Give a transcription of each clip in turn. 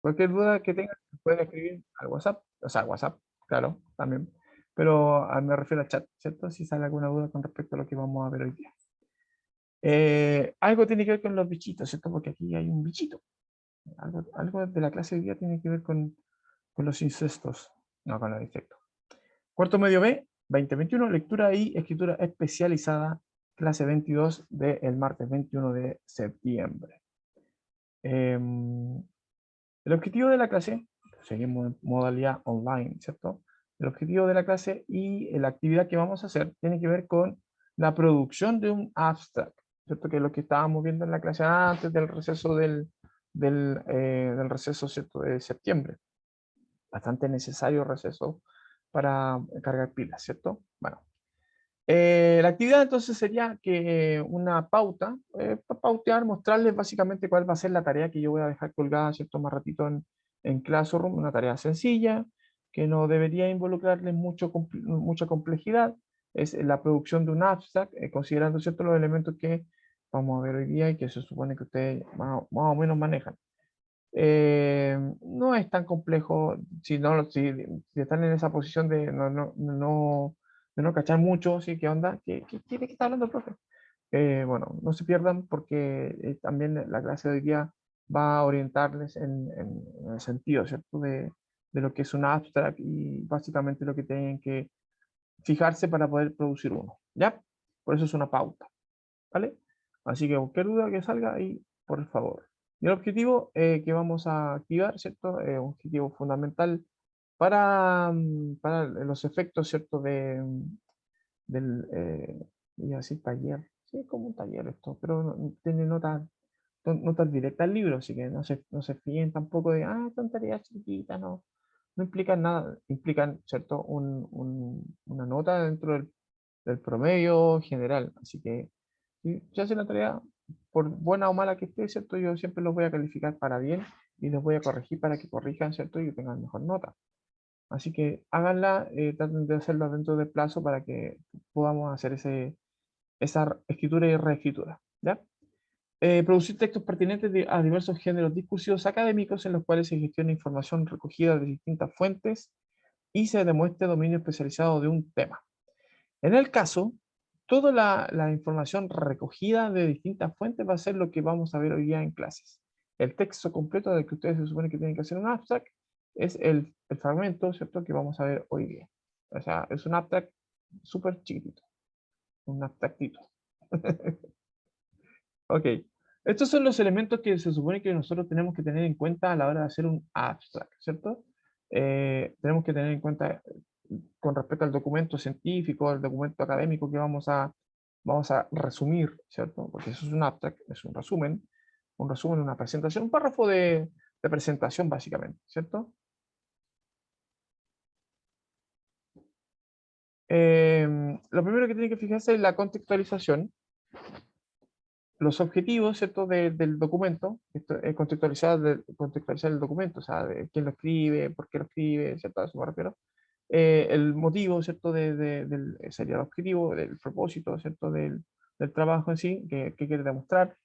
Cualquier duda que tengan, pueden escribir al WhatsApp, o sea, WhatsApp, claro, también. Pero me refiero al chat, ¿cierto? Si sale alguna duda con respecto a lo que vamos a ver hoy día. Algo tiene que ver con los bichitos, ¿cierto? Porque aquí hay un bichito. Algo de la clase de hoy día tiene que ver con los incestos, no con los insectos. Cuarto medio B, 2021, lectura y escritura especializada, clase 22 del martes 21 de septiembre. El objetivo de la clase, seguimos en modalidad online, ¿cierto? El objetivo de la clase y la actividad que vamos a hacer tiene que ver con la producción de un abstract, ¿cierto? Que es lo que estábamos viendo en la clase antes del receso del receso, ¿cierto? De septiembre. Bastante necesario receso para cargar pilas, ¿cierto? Bueno, la actividad entonces sería que una pauta, pautear, mostrarles básicamente cuál va a ser la tarea que yo voy a dejar colgada, ¿cierto? Más ratito en Classroom, una tarea sencilla, que no debería involucrarles mucha complejidad, es la producción de un abstract, considerando, ¿cierto? Los elementos que vamos a ver hoy día y que se supone que ustedes más o menos manejan. No es tan complejo si están en esa posición de no cachar mucho, ¿sí? ¿Qué onda? ¿De qué está hablando el profe? Bueno, no se pierdan porque también la clase de hoy día va a orientarles en el sentido, ¿cierto? De lo que es un abstract y básicamente lo que tienen que fijarse para poder producir uno, ¿ya? Por eso es una pauta, ¿vale? Así que cualquier duda que salga ahí, por favor. Y el objetivo que vamos a activar, ¿cierto? Un objetivo fundamental para los efectos, ¿cierto? Iba a decir taller. Sí, es como un taller esto, pero tiene notas directas al libro, así que no se fíen tampoco de, tonterías chiquitas, no. No implican nada, implican, ¿cierto? Una nota dentro del promedio general. Así que si hacen la tarea, por buena o mala que esté, ¿cierto? Yo siempre los voy a calificar para bien y los voy a corregir para que corrijan, ¿cierto? Y tengan mejor nota. Así que háganla, traten de hacerla dentro del plazo para que podamos hacer esa escritura y reescritura, ¿ya? Producir textos pertinentes a diversos géneros discursivos académicos en los cuales se gestiona información recogida de distintas fuentes y se demuestre dominio especializado de un tema. En el caso, toda la información recogida de distintas fuentes va a ser lo que vamos a ver hoy día en clases. El texto completo del que ustedes se supone que tienen que hacer un abstract es el fragmento, ¿cierto?, que vamos a ver hoy día. O sea, es un abstract súper chiquitito, un abstractito. Ok, estos son los elementos que se supone que nosotros tenemos que tener en cuenta a la hora de hacer un abstract, ¿cierto? Tenemos que tener en cuenta con respecto al documento científico, al documento académico que vamos a resumir, ¿cierto? Porque eso es un abstract, es un resumen, una presentación, un párrafo de presentación básicamente, ¿cierto? Lo primero que tiene que fijarse es la contextualización, los objetivos, ¿cierto? Del documento, contextualizar el documento, o sea, de quién lo escribe, por qué lo escribe, ¿cierto? A eso me refiero. El motivo, ¿cierto? Sería el objetivo, del propósito, ¿cierto? Del trabajo en sí, que quiere demostrar.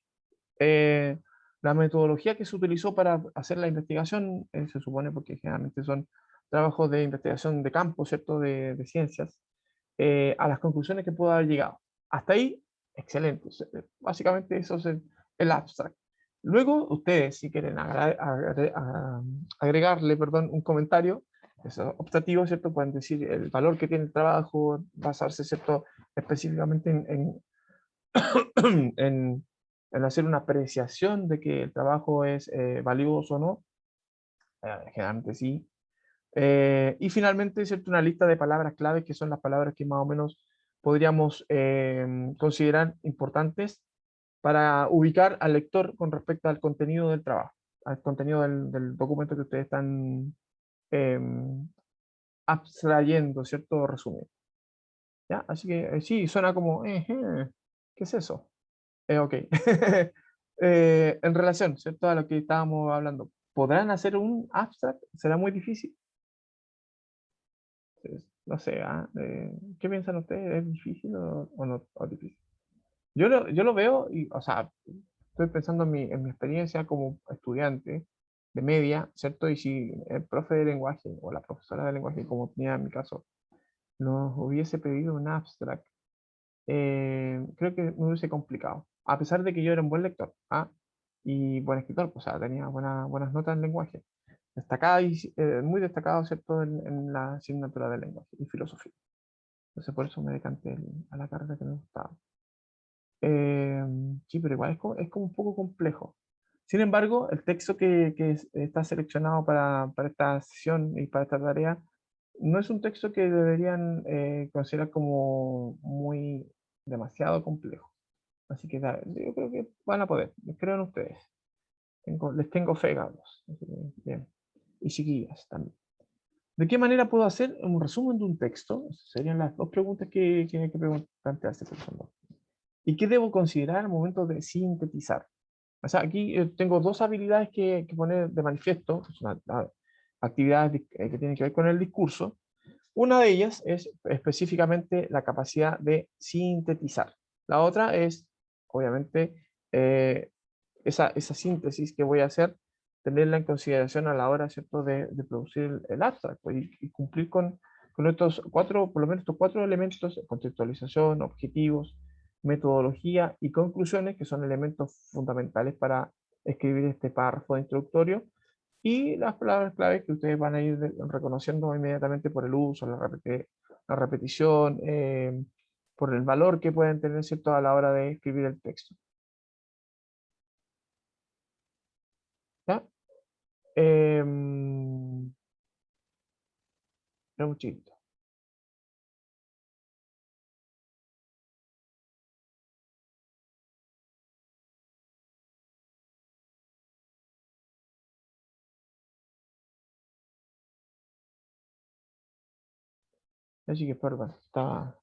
Eh, la metodología que se utilizó para hacer la investigación, se supone, porque generalmente son trabajos de investigación de campo, ¿cierto? De ciencias, a las conclusiones que pudo haber llegado. Hasta ahí, excelente. Básicamente eso es el abstract. Luego, ustedes, si quieren agregarle, perdón, un comentario, es optativo, ¿cierto? Pueden decir el valor que tiene el trabajo, basarse, ¿cierto? Específicamente en, en hacer una apreciación de que el trabajo es valioso o no. Generalmente sí. Y finalmente, ¿cierto? Una lista de palabras clave, que son las palabras que más o menos podríamos considerar importantes para ubicar al lector con respecto al contenido del trabajo, al contenido del documento que ustedes están eh, abstrayendo, ¿cierto? Resumiendo. ¿Ya? Así que sí, suena como, ¿qué es eso? Ok. En relación, ¿cierto? A lo que estábamos hablando, ¿podrán hacer un abstract? ¿Será muy difícil? No sé, ¿qué piensan ustedes? ¿Es difícil o no o difícil? Yo lo veo y, o sea, estoy pensando en mi experiencia como estudiante. de media, ¿cierto? Y si el profe de lenguaje o la profesora de lenguaje, como tenía en mi caso, nos hubiese pedido un abstract, creo que me hubiese complicado. A pesar de que yo era un buen lector, ¿ah? Y buen escritor, pues, o sea, tenía buenas notas en lenguaje. Destacada y muy destacado, ¿cierto? En la asignatura de lenguaje y filosofía. Entonces por eso me decanté a la carrera que me gustaba. Eh, sí, pero igual es como un poco complejo. Sin embargo, el texto está seleccionado para esta sesión y para esta tarea no es un texto que deberían considerar como muy demasiado complejo. Así que yo creo que van a poder, creo en ustedes. Les tengo fe, Carlos. Así que, bien. Y chiquillas también. ¿De qué manera puedo hacer un resumen de un texto? Serían las dos preguntas que hay que plantearse, por ejemplo. ¿Y qué debo considerar al momento de sintetizar? O sea, aquí tengo dos habilidades que poner de manifiesto, que son actividades que tienen que ver con el discurso. Una de ellas es específicamente la capacidad de sintetizar. La otra es, obviamente, eh, esa síntesis que voy a hacer, tenerla en consideración a la hora, ¿cierto?, de producir el abstract, pues, y cumplir con estos cuatro, por lo menos estos cuatro elementos: contextualización, objetivos, metodología y conclusiones, que son elementos fundamentales para escribir este párrafo introductorio, y las palabras claves que ustedes van a ir reconociendo inmediatamente por el uso, la repetición, por el valor que pueden tener, ¿cierto?, a la hora de escribir el texto. ¿Ya? Espera un chiquito. Así que, perdón, estaba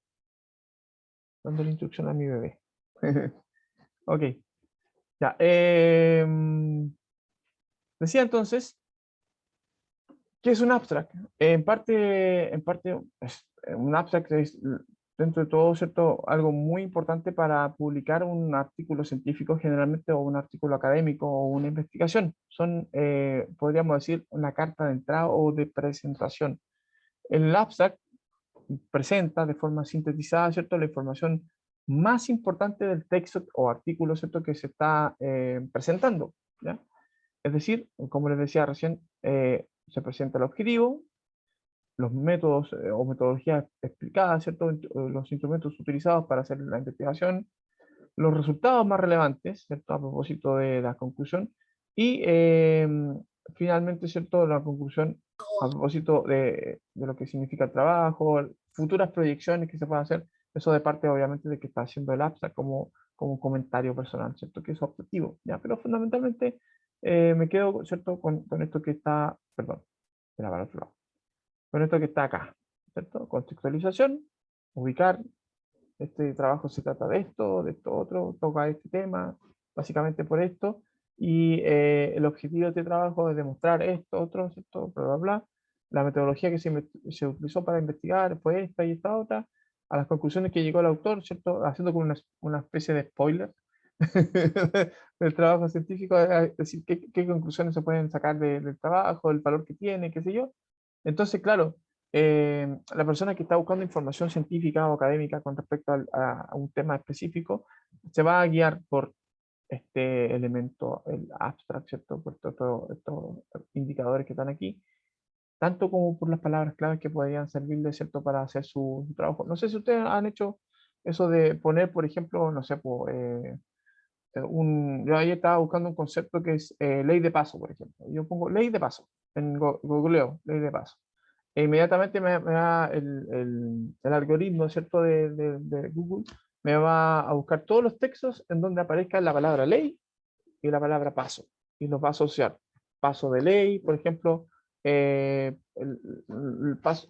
dando la instrucción a mi bebé. Ok, ya. Decía entonces, ¿qué es un abstract? En parte un abstract es, dentro de todo, ¿cierto?, algo muy importante para publicar un artículo científico generalmente, o un artículo académico, o una investigación. Son, podríamos decir, una carta de entrada o de presentación. El abstract presenta de forma sintetizada, ¿cierto?, la información más importante del texto o artículo, ¿cierto?, que se está presentando, ¿ya? Es decir, como les decía recién, se presenta el objetivo, los métodos o metodologías explicadas, ¿cierto?, los instrumentos utilizados para hacer la investigación, los resultados más relevantes, ¿cierto?, a propósito de la conclusión, y finalmente, ¿cierto?, la conclusión a propósito de lo que significa el trabajo, futuras proyecciones que se puedan hacer. Eso de parte, obviamente, de que está haciendo el abstract como un comentario personal, ¿cierto?, que es objetivo, ¿ya? Pero fundamentalmente me quedo, ¿cierto?, con esto que está, perdón, era para otro lado, con esto que está acá, ¿cierto? Contextualización, ubicar, este trabajo se trata de esto otro, toca este tema, básicamente por esto, y el objetivo de este trabajo es demostrar esto, otro, ¿cierto? Bla, bla, bla. La metodología que se utilizó para investigar fue esta y esta otra, a las conclusiones que llegó el autor, ¿cierto? Haciendo como una especie de spoiler del trabajo científico, es decir, qué conclusiones se pueden sacar del trabajo, el valor que tiene, qué sé yo. Entonces, claro, la persona que está buscando información científica o académica con respecto a un tema específico, se va a guiar por este elemento, el abstract, ¿cierto? Por estos indicadores que están aquí, tanto como por las palabras claves que podrían servirle, ¿cierto?, para hacer su trabajo. No sé si ustedes han hecho eso de poner, por ejemplo, no sé, yo ahí estaba buscando un concepto que es ley de paso, por ejemplo. Yo pongo ley de paso en googleo, ley de paso. E inmediatamente me da el algoritmo, ¿cierto?, de Google, me va a buscar todos los textos en donde aparezca la palabra ley y la palabra paso. Y los va a asociar. Paso de ley, por ejemplo,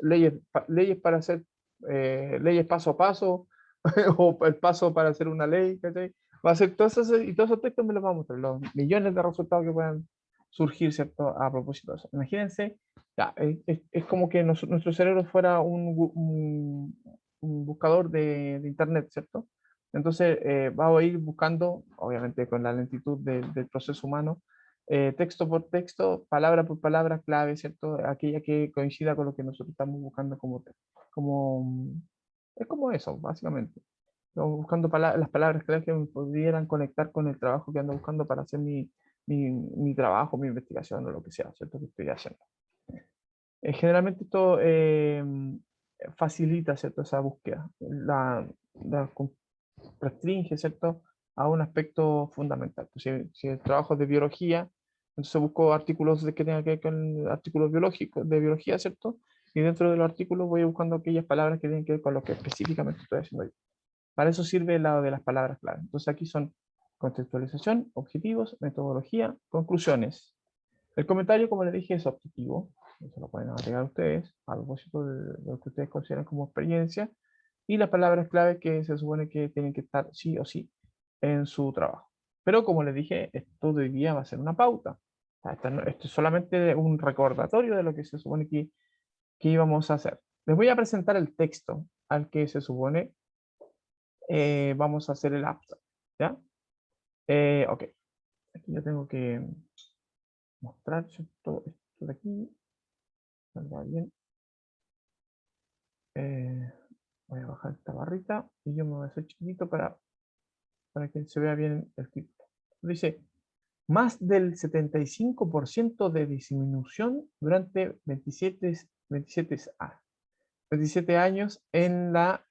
leyes para hacer leyes paso a paso, o el paso para hacer una ley, ¿cachai? Va a ser y todos esos textos me los va a mostrar, los millones de resultados que puedan surgir, ¿cierto?, a propósito de eso. Imagínense, ya, es como que nuestro cerebro fuera un buscador de internet, ¿cierto? Entonces va a ir buscando, obviamente con la lentitud del proceso humano, texto por texto, palabra por palabra, clave, ¿cierto? Aquella que coincida con lo que nosotros estamos buscando como es como eso, básicamente. Estamos buscando las palabras clave que me pudieran conectar con el trabajo que ando buscando para hacer mi trabajo, mi investigación o lo que sea, ¿cierto? Que estoy haciendo. Generalmente esto facilita, ¿cierto? Esa búsqueda. Restringe, ¿cierto? A un aspecto fundamental. Pues si el trabajo es de biología, entonces busco artículos que tengan que ver con artículos biológicos, de biología, ¿cierto? Y dentro de los artículos voy buscando aquellas palabras que tienen que ver con lo que específicamente estoy haciendo yo. Para eso sirve el lado de las palabras clave. Entonces aquí son contextualización, objetivos, metodología, conclusiones. El comentario, como les dije, es objetivo. Eso lo pueden agregar ustedes a propósito de lo que ustedes consideran como experiencia. Y las palabras clave que se supone que tienen que estar sí o sí en su trabajo. Pero como les dije, esto de hoy día va a ser una pauta. O sea, esto es solamente un recordatorio de lo que se supone que íbamos a hacer. Les voy a presentar el texto al que se supone vamos a hacer el abstract. ¿Ya? Ok. Aquí yo tengo que mostrar esto de aquí. Salga bien. Eh, Voy a bajar esta barrita y yo me voy a hacer chiquitito para que se vea bien el título. Dice, más del 75% de disminución durante 27 años en la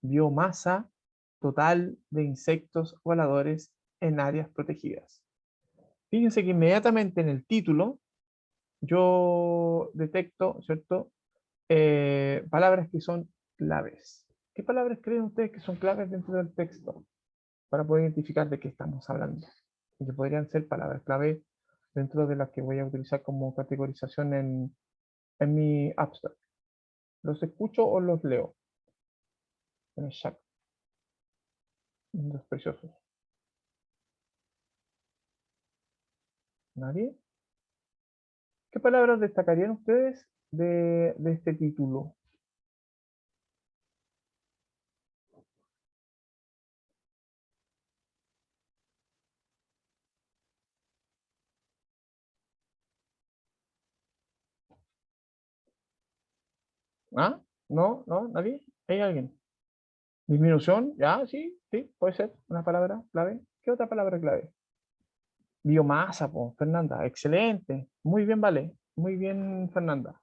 biomasa total de insectos voladores en áreas protegidas. Fíjense que inmediatamente en el título yo detecto, ¿cierto? Palabras que son claves. ¿Qué palabras creen ustedes que son claves dentro del texto para poder identificar de qué estamos hablando? Y que podrían ser palabras clave dentro de las que voy a utilizar como categorización en mi abstract. ¿Los escucho o los leo? En el chat. Los preciosos. ¿Nadie? ¿Qué palabras destacarían ustedes de este título? ¿Ah? ¿No? ¿No? ¿Nadie? ¿Hay alguien? Disminución, ya, sí, sí, puede ser una palabra clave. ¿Qué otra palabra clave? Biomasa, po, Fernanda, excelente. Muy bien, vale. Muy bien, Fernanda.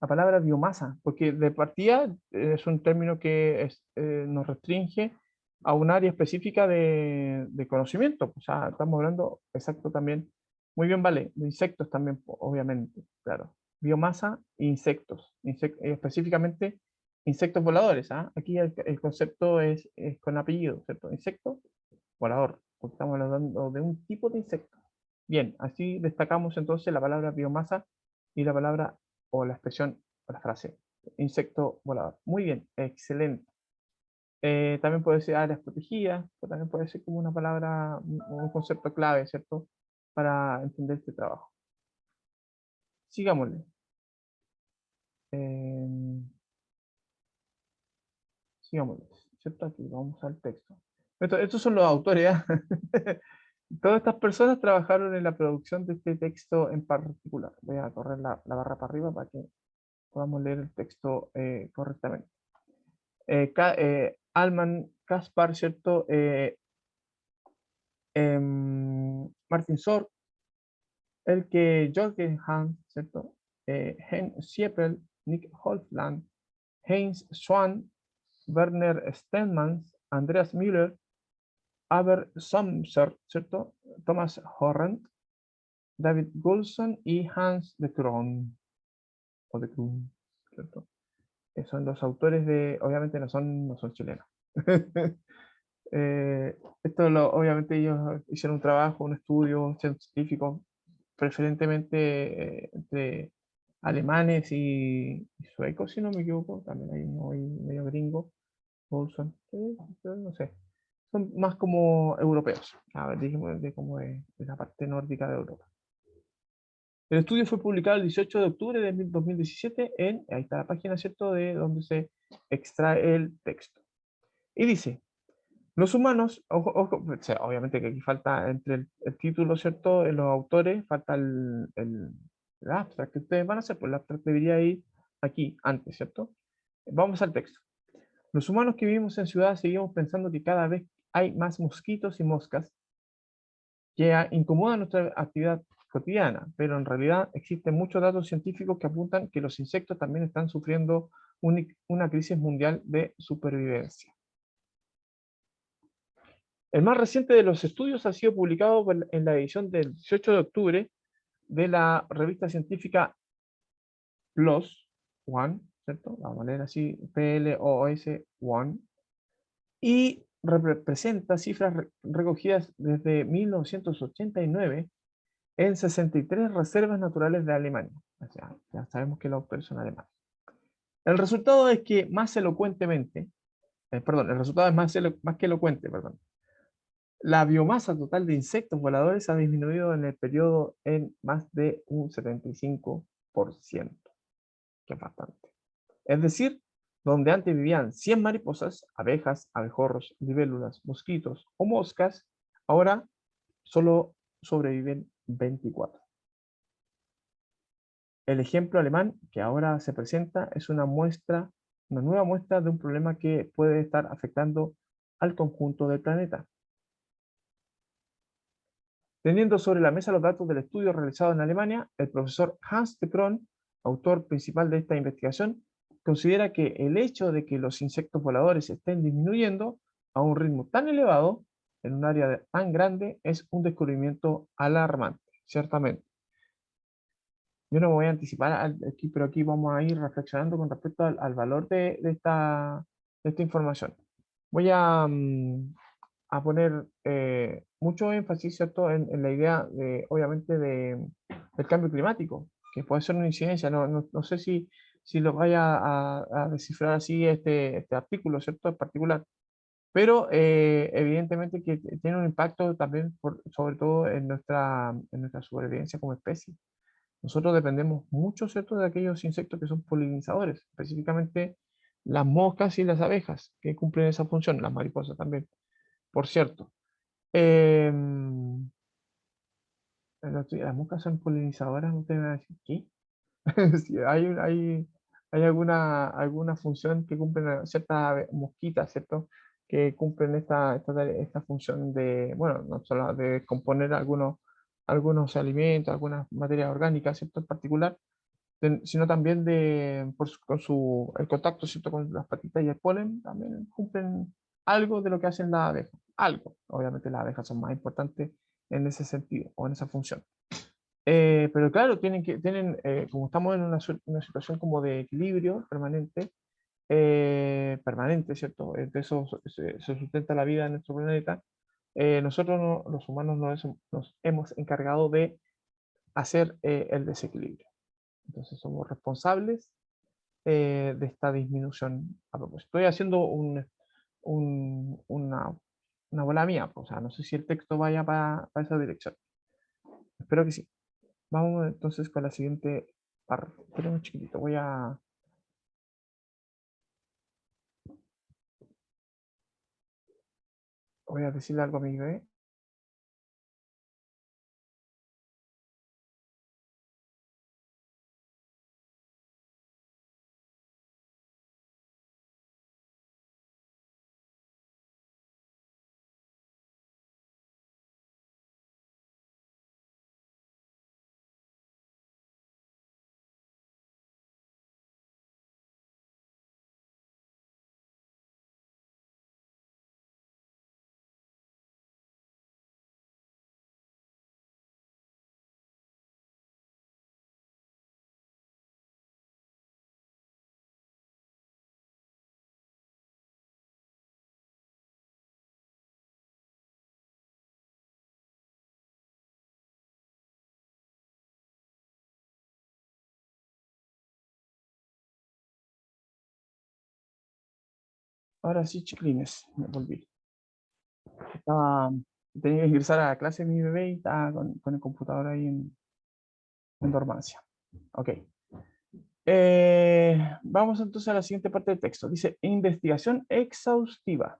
La palabra biomasa, porque de partida es un término que nos restringe a un área específica de conocimiento. O sea, estamos hablando, exacto también, muy bien, vale, de insectos también, obviamente, claro. Biomasa e insectos, específicamente insectos voladores. ¿Ah? Aquí el concepto es con apellido, ¿cierto? Insecto volador, porque estamos hablando de un tipo de insecto. Bien, así destacamos entonces la palabra biomasa y la palabra o la expresión o la frase insecto volador. Muy bien, excelente. También puede ser áreas protegidas, o también puede ser como una palabra, un concepto clave, ¿cierto? Para entender este trabajo. Sigámosle. Eh, Sigámosle, ¿cierto? Aquí vamos al texto. Estos son los autores, ¿ah? Todas estas personas trabajaron en la producción de este texto en particular. Voy a correr la barra para arriba para que podamos leer el texto correctamente. Alman Kaspar, ¿cierto? Martin Sorg, Elke Jorgensen, ¿cierto? Hen Schiepel, Nick Holtland, Heinz Swan, Werner Stenmans, Andreas Müller, Aber Somser, ¿cierto? Thomas Horrend, David Goulson y Hans de Kron, o de Kron, ¿cierto? Son los autores obviamente no son chilenos. Obviamente ellos hicieron un trabajo, un estudio científico, preferentemente entre alemanes y suecos, si no me equivoco, también hay uno ahí medio gringo, Olson, no sé, son más como europeos, a ver, dijimos de como de la parte nórdica de Europa. El estudio fue publicado el 18 de octubre de 2017 ahí está la página, ¿cierto?, de donde se extrae el texto. Y dice, Los humanos, ojo, ojo, o sea, obviamente que aquí falta entre el título, ¿cierto? Los autores, falta el abstract que ustedes van a hacer, pues el abstract debería ir aquí, antes, ¿cierto? Vamos al texto. Los humanos que vivimos en ciudades seguimos pensando que cada vez hay más mosquitos y moscas que incomodan nuestra actividad cotidiana, pero en realidad existen muchos datos científicos que apuntan que los insectos también están sufriendo una crisis mundial de supervivencia. El más reciente de los estudios ha sido publicado en la edición del 18 de octubre de la revista científica PLOS One, ¿cierto? La manera así, PLOS One, y representa cifras recogidas desde 1989 en 63 reservas naturales de Alemania. O sea, ya sabemos que los autores son alemanes. El resultado es que más elocuentemente, perdón, el resultado es más que elocuente, perdón. La biomasa total de insectos voladores ha disminuido en el periodo en más de un 75%, que es bastante. Es decir, donde antes vivían 100 mariposas, abejas, abejorros, libélulas, mosquitos o moscas, ahora solo sobreviven 24. El ejemplo alemán que ahora se presenta es una nueva muestra de un problema que puede estar afectando al conjunto del planeta. Teniendo sobre la mesa los datos del estudio realizado en Alemania, el profesor Hans de Kroon, autor principal de esta investigación, considera que el hecho de que los insectos voladores estén disminuyendo a un ritmo tan elevado en un área tan grande es un descubrimiento alarmante, ciertamente. Yo no me voy a anticipar aquí, pero aquí vamos a ir reflexionando con respecto al valor de esta información. Voy a poner mucho énfasis, ¿cierto?, en la idea, obviamente, del cambio climático, que puede ser una incidencia. No sé si lo vaya a descifrar así este artículo, ¿cierto?, en particular. Pero evidentemente que tiene un impacto también, sobre todo en nuestra supervivencia como especie. Nosotros dependemos mucho, ¿cierto?, de aquellos insectos que son polinizadores, específicamente las moscas y las abejas, que cumplen esa función, las mariposas también, por cierto. Las moscas son polinizadoras, usted me va a decir, ¿qué? Sí, hay alguna función que cumplen ciertas mosquitas, ¿cierto? Que cumplen esta función de, bueno, no solo de descomponer algunos alimentos, algunas materias orgánicas, ¿cierto? En particular, sino también el contacto, ¿cierto? Con las patitas y el polen, también cumplen algo de lo que hacen las abejas. Algo. Obviamente las abejas son más importantes en ese sentido o en esa función. Pero claro, como estamos en una situación como de equilibrio permanente, ¿cierto? De eso se sustenta la vida en nuestro planeta. Nosotros, los humanos, nos hemos encargado de hacer el desequilibrio. Entonces somos responsables de esta disminución a propósito. Estoy haciendo una bola mía, pues, o sea, no sé si el texto vaya para esa dirección. Espero que sí. Vamos entonces con la siguiente párrafo. Espera chiquitito, voy a decirle algo a mi bebé. Ahora sí, chiquilines, me volví. Estaba, tenía que ingresar a la clase de mi bebé y estaba con el computador ahí en dormancia. Ok. Vamos entonces a la siguiente parte del texto. Dice, investigación exhaustiva.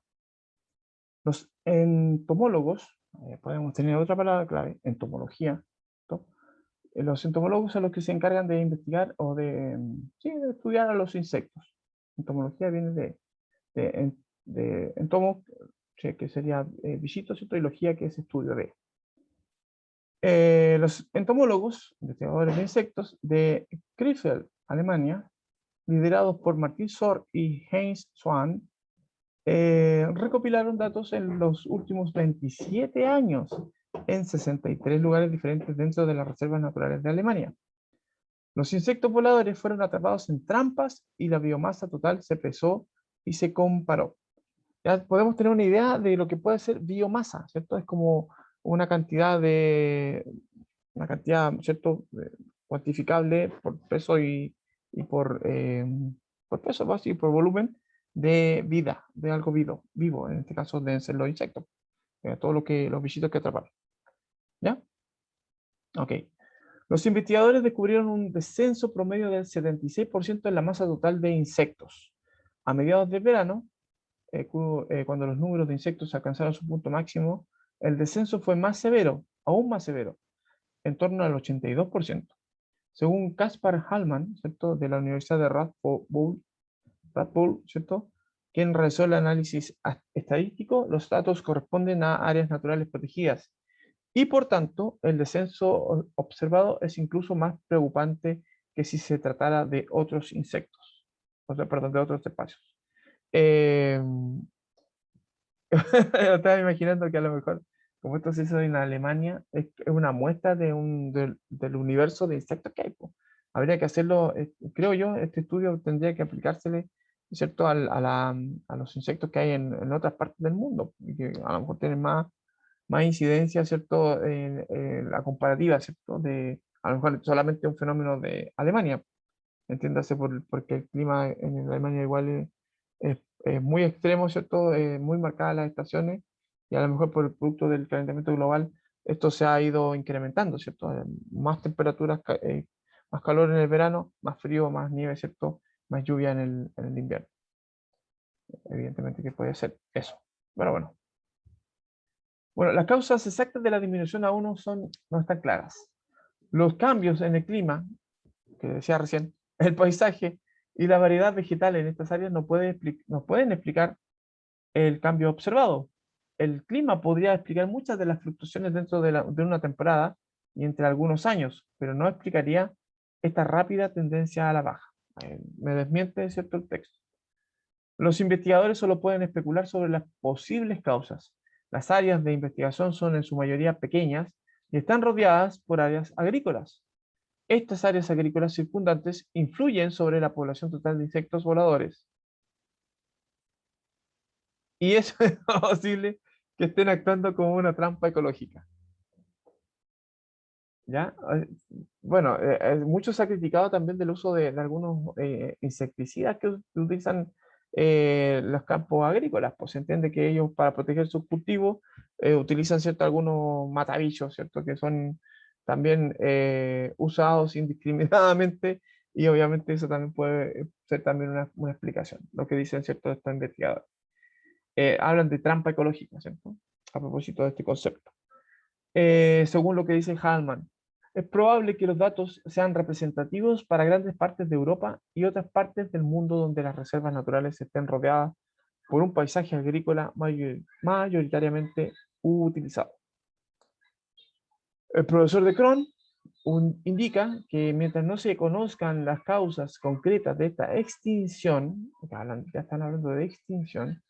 Los entomólogos, podemos tener otra palabra clave, entomología, ¿no? Los entomólogos son los que se encargan de investigar o de, sí, de estudiar a los insectos. Entomología viene de entomo, sí, que sería bichitos, ¿cierto? Y logía, que es estudio de. Los entomólogos, investigadores de insectos de Krefeld, Alemania, liderados por Martin Sorg y Heinz Swan, recopilaron datos en los últimos 27 años en 63 lugares diferentes dentro de las reservas naturales de Alemania. Los insectos voladores fueron atrapados en trampas y la biomasa total se pesó y se comparó. Ya podemos tener una idea de lo que puede ser biomasa, ¿cierto? Es como una cantidad una cantidad, ¿cierto? Cuantificable por peso y por peso básico y por volumen de vida, de algo vivo, en este caso deben ser los insectos, todo los bichitos que atraparon. ¿Ya? Ok. Los investigadores descubrieron un descenso promedio del 76% en la masa total de insectos. A mediados del verano, cuando los números de insectos alcanzaron su punto máximo, el descenso fue más severo, aún más severo, en torno al 82%. Según Kaspar Hallman, ¿cierto? De la Universidad de Radboud, ¿cierto? Quien realizó el análisis estadístico, los datos corresponden a áreas naturales protegidas y por tanto el descenso observado es incluso más preocupante que si se tratara de otros insectos, o sea, perdón, de otros espacios. Eh, Estaba imaginando que a lo mejor, como esto se hizo en Alemania, es una muestra del universo de insectos que hay, po. Habría que hacerlo, creo yo, este estudio tendría que aplicársele, ¿cierto?, a los insectos que hay en otras partes del mundo, y que a lo mejor tienen más incidencia, ¿cierto?, en la comparativa, ¿cierto?, de a lo mejor solamente un fenómeno de Alemania. Entiéndase porque el clima en Alemania igual es muy extremo, ¿cierto? Muy marcadas las estaciones y a lo mejor por el producto del calentamiento global esto se ha ido incrementando, ¿cierto? Más temperaturas, más calor en el verano, más frío, más nieve, ¿cierto? Más lluvia en el invierno. Evidentemente que puede ser eso. Pero bueno. Bueno, las causas exactas de la disminución aún no están claras. Los cambios en el clima que decía recién, el paisaje y la variedad vegetal en estas áreas no pueden explicar el cambio observado. El clima podría explicar muchas de las fluctuaciones dentro de una temporada y entre algunos años, pero no explicaría esta rápida tendencia a la baja. Me desmiente, ¿cierto?, el texto. Los investigadores solo pueden especular sobre las posibles causas. Las áreas de investigación son en su mayoría pequeñas y están rodeadas por áreas agrícolas. Estas áreas agrícolas circundantes influyen sobre la población total de insectos voladores. Y eso es posible que estén actuando como una trampa ecológica. ¿Ya? Bueno, mucho se ha criticado también del uso de algunos insecticidas que utilizan los campos agrícolas. Pues se entiende que ellos para proteger sus cultivos utilizan, ¿cierto?, algunos matabichos, ¿cierto?, que son también usados indiscriminadamente y obviamente eso también puede ser también una explicación, lo que dicen, ¿cierto?, estos investigadores. Hablan de trampa ecológica, ¿cierto?, a propósito de este concepto. Según lo que dice Hallman, es probable que los datos sean representativos para grandes partes de Europa y otras partes del mundo donde las reservas naturales estén rodeadas por un paisaje agrícola mayoritariamente utilizado. El profesor de Cron indica que mientras no se conozcan las causas concretas de esta extinción, ya están hablando de extinción,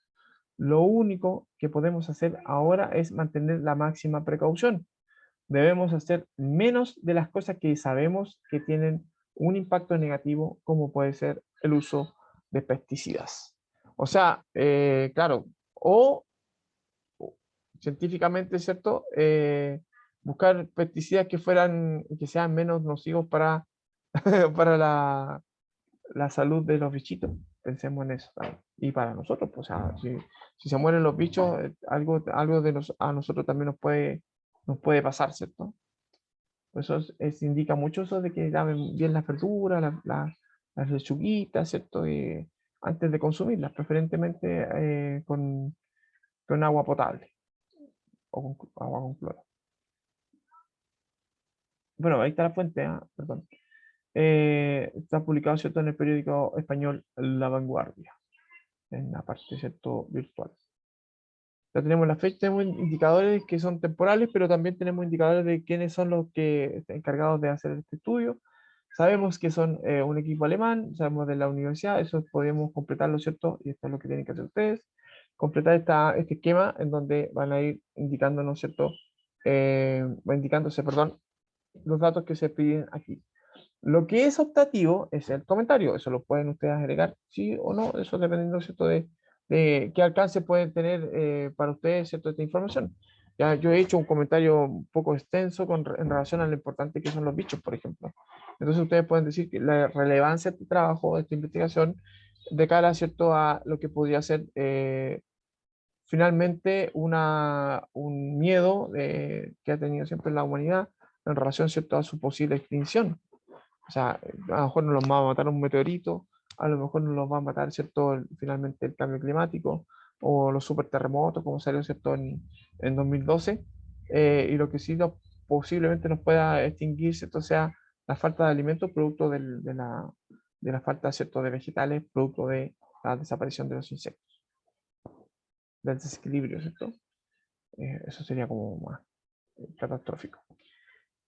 lo único que podemos hacer ahora es mantener la máxima precaución. Debemos hacer menos de las cosas que sabemos que tienen un impacto negativo, como puede ser el uso de pesticidas. O sea, claro, o científicamente, ¿cierto? Buscar pesticidas que sean menos nocivos para, para la salud de los bichitos. Pensemos en eso también. Y para nosotros, pues, o sea, si se mueren los bichos, algo a nosotros también nos puede pasar, ¿cierto? Por eso indica mucho eso de que laven bien las verduras, las lechuguitas, ¿cierto? Antes de consumirlas, preferentemente con agua potable o con agua con cloro. Bueno, ahí está la fuente, perdón. Está publicado, ¿cierto?, en el periódico español La Vanguardia, en la parte, ¿cierto?, virtual. Ya tenemos la fecha, tenemos indicadores que son temporales, pero también tenemos indicadores de quiénes son los que están encargados de hacer este estudio. Sabemos que son un equipo alemán, sabemos de la universidad, eso podemos completarlo, ¿cierto? Y esto es lo que tienen que hacer ustedes. Completar este esquema en donde van a ir indicándonos, ¿cierto? Indicándose, perdón, los datos que se piden aquí. Lo que es optativo es el comentario, eso lo pueden ustedes agregar, sí o no, eso dependiendo, ¿cierto?, de qué alcance pueden tener para ustedes, ¿cierto?, esta información. Ya, yo he hecho un comentario un poco extenso en relación a lo importante que son los bichos, por ejemplo. Entonces ustedes pueden decir que la relevancia de este trabajo, de esta investigación, de cara, ¿cierto?, a lo que podría ser finalmente un miedo que ha tenido siempre la humanidad en relación, ¿cierto?, a su posible extinción. O sea, a lo mejor no los va a matar un meteorito, a lo mejor no los va a matar, ¿cierto?, finalmente el cambio climático o los superterremotos, como salió, ¿cierto?, en 2012. Y lo que sí posiblemente nos pueda extinguir, ¿cierto?, sea la falta de alimentos producto de la falta, ¿cierto?, de vegetales, producto de la desaparición de los insectos, del desequilibrio, ¿cierto? Eso sería como más catastrófico.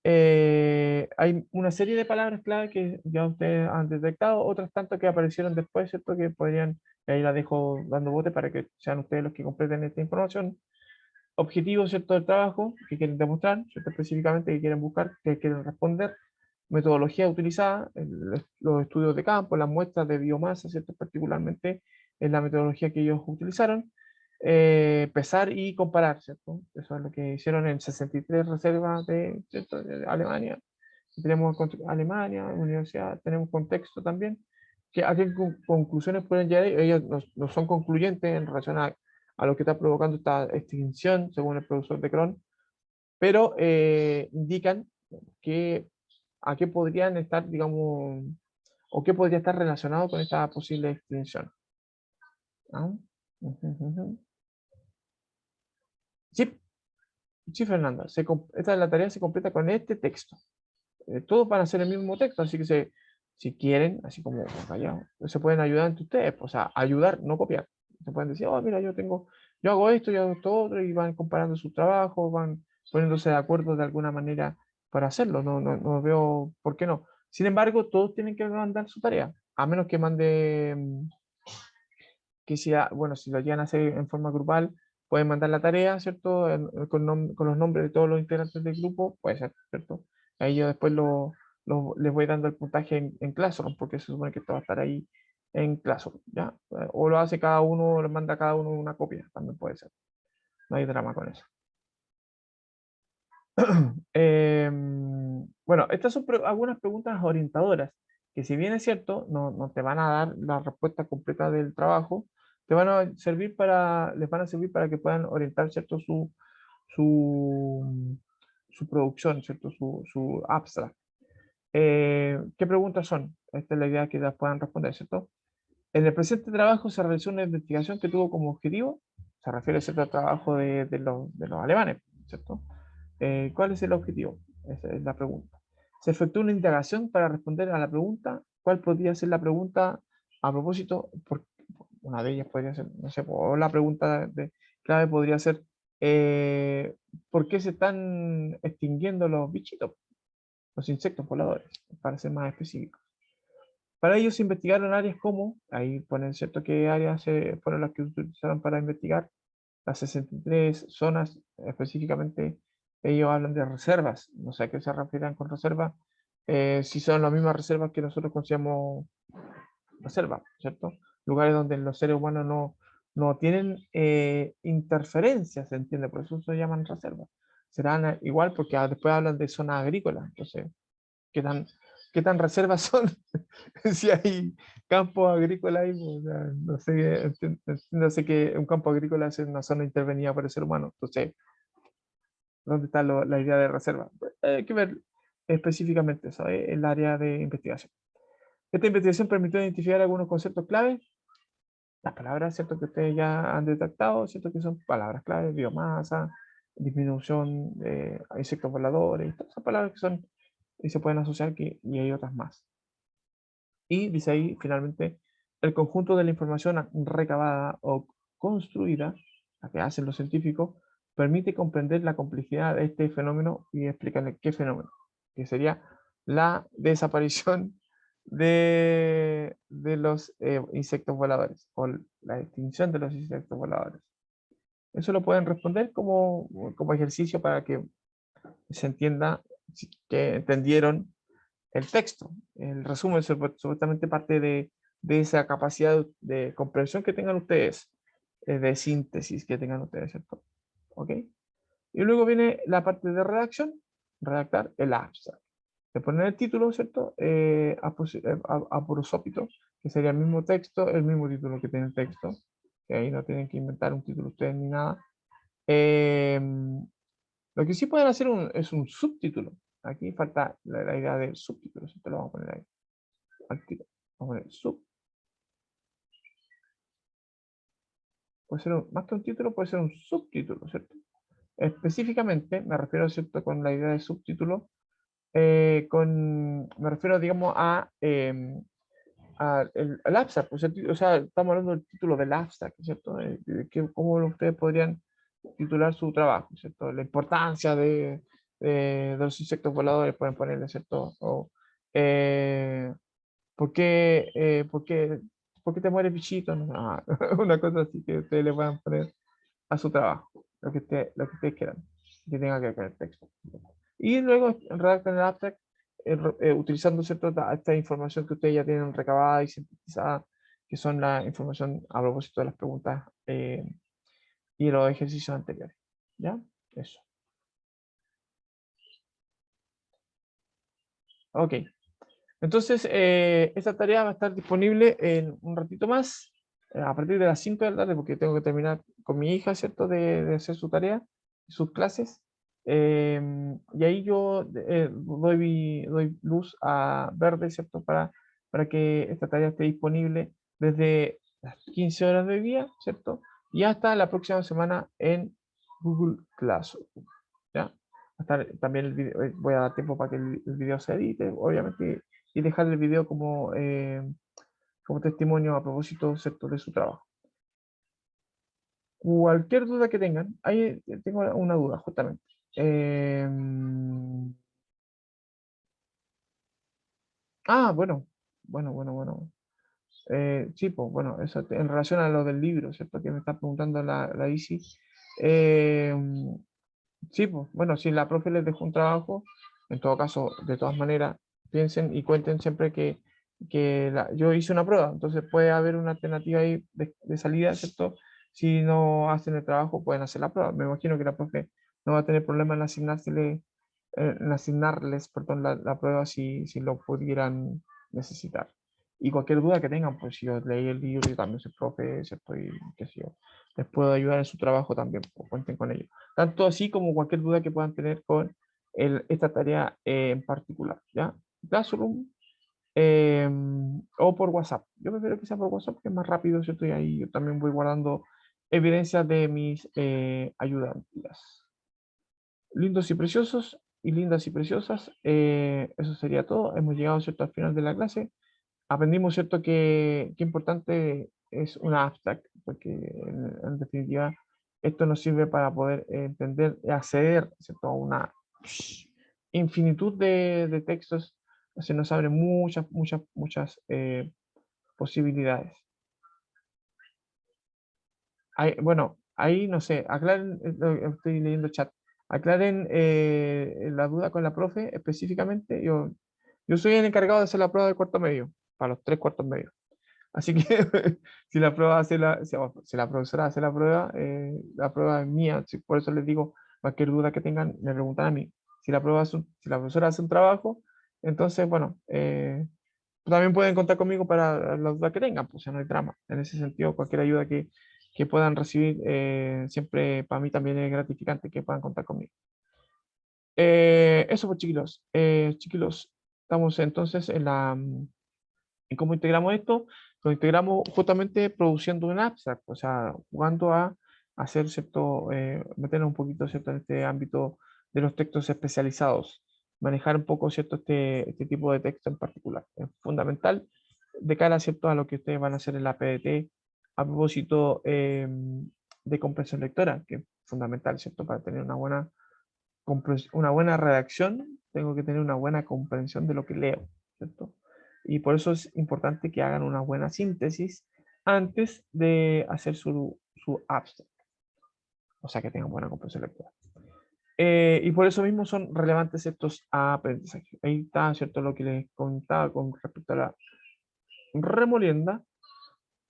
Hay una serie de palabras clave que ya ustedes han detectado, otras tantas que aparecieron después, ¿cierto? Que podrían, y ahí la dejo dando bote para que sean ustedes los que completen esta información. Objetivos, ¿cierto?, del trabajo que quieren demostrar, ¿cierto?, específicamente que quieren buscar, que quieren responder. Metodología utilizada, los estudios de campo, las muestras de biomasa, ¿cierto?, particularmente en la metodología que ellos utilizaron. Pesar y comparar, ¿cierto? Eso es lo que hicieron en 63 reservas ¿cierto?, de Alemania. Tenemos Alemania, universidad, tenemos contexto también. ¿A qué conclusiones pueden llegar? Ellos no son concluyentes en relación a lo que está provocando esta extinción, según el profesor de Cron, pero indican que a qué podrían estar, digamos, o qué podría estar relacionado con esta posible extinción. ¿Ah? Sí, sí, Fernanda, esta la tarea se completa con este texto. Todos van a ser el mismo texto, así que si quieren, así como callado, se pueden ayudar entre ustedes, o sea, ayudar, no copiar. Se pueden decir, oh, mira, yo hago esto, yo hago esto otro, y van comparando sus trabajos, van poniéndose de acuerdo de alguna manera para hacerlo. No veo por qué no. Sin embargo, todos tienen que mandar su tarea, a menos que mande que sea, bueno, si lo llegan a hacer en forma grupal, pueden mandar la tarea, ¿cierto? Con los nombres de todos los integrantes del grupo, puede ser, ¿cierto? Ahí yo después les voy dando el puntaje en Classroom, porque se supone que esto va a estar ahí en Classroom, ¿ya? O lo hace cada uno, lo manda cada uno una copia, también puede ser. No hay drama con eso. Bueno, estas son algunas preguntas orientadoras, que si bien es cierto, no te van a dar la respuesta completa del trabajo, te van a servir les van a servir para que puedan orientar, ¿cierto?, su, su producción, ¿cierto?, su abstract. ¿Qué preguntas son? Esta es la idea que las puedan responder, ¿cierto? En el presente trabajo se realizó una investigación que tuvo como objetivo, se refiere, ¿cierto?, al trabajo de los alemanes, ¿cierto? ¿Cuál es el objetivo? Esa es la pregunta. Se efectuó una indagación para responder a la pregunta. ¿Cuál podría ser la pregunta a propósito? Una de ellas podría ser, no sé, o la pregunta clave podría ser, ¿por qué se están extinguiendo los bichitos, los insectos voladores, para ser más específicos? Para ello se investigaron áreas como, ahí ponen, ¿cierto?, qué áreas fueron las que utilizaron para investigar, las 63 zonas, específicamente ellos hablan de reservas, no sé a qué se refieren con reservas, si son las mismas reservas que nosotros consideramos reservas, ¿cierto? Lugares donde los seres humanos no tienen interferencias, ¿se entiende? Por eso se llaman reservas. Serán igual porque después hablan de zonas agrícolas, entonces, ¿qué tan, qué tan reservas son? Si hay campos agrícolas ahí, o sea, no sé que un campo agrícola es una zona intervenida por el ser humano. Entonces, ¿dónde está la idea de reserva? Pues, hay que ver específicamente eso, el área de investigación. Esta investigación permitió identificar algunos conceptos clave las palabras, ¿cierto? Que ustedes ya han detectado, ¿cierto? Que son palabras clave, biomasa, disminución de insectos voladores, todas esas palabras que son y se pueden asociar y hay otras más. Y dice ahí, finalmente, el conjunto de la información recabada o construida, la que hacen los científicos, permite comprender la complejidad de este fenómeno y explicarle qué fenómeno, que sería la desaparición de los insectos voladores o la extinción de los insectos voladores. Eso lo pueden responder como ejercicio para que se entienda que entendieron el texto. El resumen supuestamente parte de esa capacidad de comprensión que tengan ustedes, de síntesis que tengan ustedes, ¿cierto? ¿Ok? Y luego viene la parte de redacción, redactar el abstract. De poner el título, ¿cierto? A prosópito, que sería el mismo texto, el mismo título que tiene el texto, que ahí no tienen que inventar un título ustedes ni nada. Lo que sí pueden hacer es un subtítulo. Aquí falta la idea del subtítulo, ¿cierto? Lo vamos a poner ahí. Al tiro. Vamos a poner sub. Puede ser más que un título, puede ser un subtítulo, ¿cierto? Específicamente, me refiero, ¿cierto? Con la idea de subtítulo, me refiero, digamos, al abstract, pues, o sea, estamos hablando del título del abstract, ¿cierto? Cómo ustedes podrían titular su trabajo, ¿cierto? La importancia de los insectos voladores, pueden ponerle, ¿cierto? O, ¿por qué, por qué te mueres, bichito? No, una cosa así que ustedes le puedan poner a su trabajo, lo que ustedes quieran, que tenga que ver con el texto. Y luego redactan el abstract utilizando, ¿cierto? Esta información que ustedes ya tienen recabada y sintetizada, que son la información a propósito de las preguntas y los ejercicios anteriores. ¿Ya? Eso. Ok. Entonces, esta tarea va a estar disponible en un ratito más, a partir de las 5 de la tarde, porque tengo que terminar con mi hija, ¿cierto?, de hacer su tarea, sus clases. Y ahí yo doy luz a verde, ¿cierto?, para que esta tarea esté disponible desde las 15 horas de día, ¿cierto?, y hasta la próxima semana en Google Classroom. ¿Ya? También voy a dar tiempo para que el video se edite, obviamente, y dejar el video como testimonio a propósito, ¿cierto?, de su trabajo. Cualquier duda que tengan, ahí tengo una duda, justamente. Bueno, bueno. Sí, pues, bueno, eso en relación a lo del libro, ¿cierto? Que me está preguntando la Isi. Eh, Sí, pues, bueno, si la profe les dejó un trabajo, en todo caso, de todas maneras, piensen y cuenten siempre que yo hice una prueba, entonces puede haber una alternativa ahí de salida, ¿cierto? Si no hacen el trabajo, pueden hacer la prueba. Me imagino que la profe no va a tener problema en asignarles, perdón, la prueba si lo pudieran necesitar. Y cualquier duda que tengan, pues si yo leí el libro y también soy profe, ¿cierto? Y qué sé yo, les puedo ayudar en su trabajo también, pues cuenten con ello tanto así como cualquier duda que puedan tener con esta tarea en particular, ¿ya? Classroom o por WhatsApp. Yo prefiero que sea por WhatsApp, que es más rápido, ¿cierto? Y ahí yo también voy guardando evidencias de mis ayudantes. Lindos y preciosos y lindas y preciosas, eso sería todo. Hemos llegado, ¿cierto?, al final de la clase. Aprendimos, ¿cierto?, que importante es una abstract, porque en definitiva esto nos sirve para poder entender y acceder, ¿cierto?, a una infinitud de textos. Se nos abren muchas posibilidades. Bueno, ahí no sé, aclaren, estoy leyendo el chat, aclaren la duda con la profe específicamente. Yo soy el encargado de hacer la prueba de cuarto medio, para los 3 cuartos medios. Así que si la prueba hace si la profesora hace la prueba es mía, por eso les digo, cualquier duda que tengan, me preguntan a mí. Si la profesora hace un trabajo, entonces, bueno, también pueden contar conmigo para las dudas que tengan, pues no hay drama. En ese sentido, cualquier ayuda que puedan recibir, siempre para mí también es gratificante que puedan contar conmigo. Eso pues, chiquilos. Chiquilos, estamos entonces ¿Y cómo integramos esto? Lo integramos justamente produciendo un abstract, o sea, jugando a hacer, ¿cierto? Meternos un poquito, ¿cierto? En este ámbito de los textos especializados, manejar un poco, ¿cierto? Este tipo de texto en particular. Es fundamental de cara, ¿cierto? A lo que ustedes van a hacer en la PDT a propósito de comprensión lectora, que es fundamental, ¿cierto? Para tener una buena redacción, tengo que tener una buena comprensión de lo que leo, ¿cierto? Y por eso es importante que hagan una buena síntesis antes de hacer su abstract, o sea, que tengan buena comprensión lectora. Y por eso mismo son relevantes estos aprendizajes. Ahí está, ¿cierto? Lo que les contaba con respecto a la remolienda.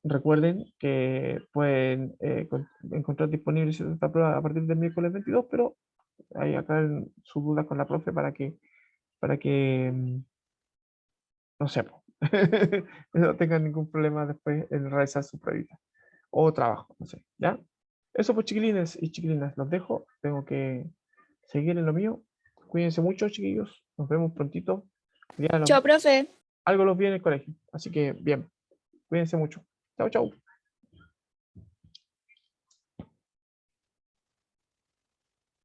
Recuerden que pueden encontrar disponible esta prueba a partir del miércoles 22, pero ahí acá sus dudas con la profe para que no sé, po, no tengan ningún problema después en realizar su pruebita o trabajo, no sé, ¿ya? Eso pues chiquilines y chiquilinas, los dejo, tengo que seguir en lo mío. Cuídense mucho, chiquillos, nos vemos prontito. Chao, profe. Algo los vi en el colegio, así que bien, cuídense mucho. Chao, chao.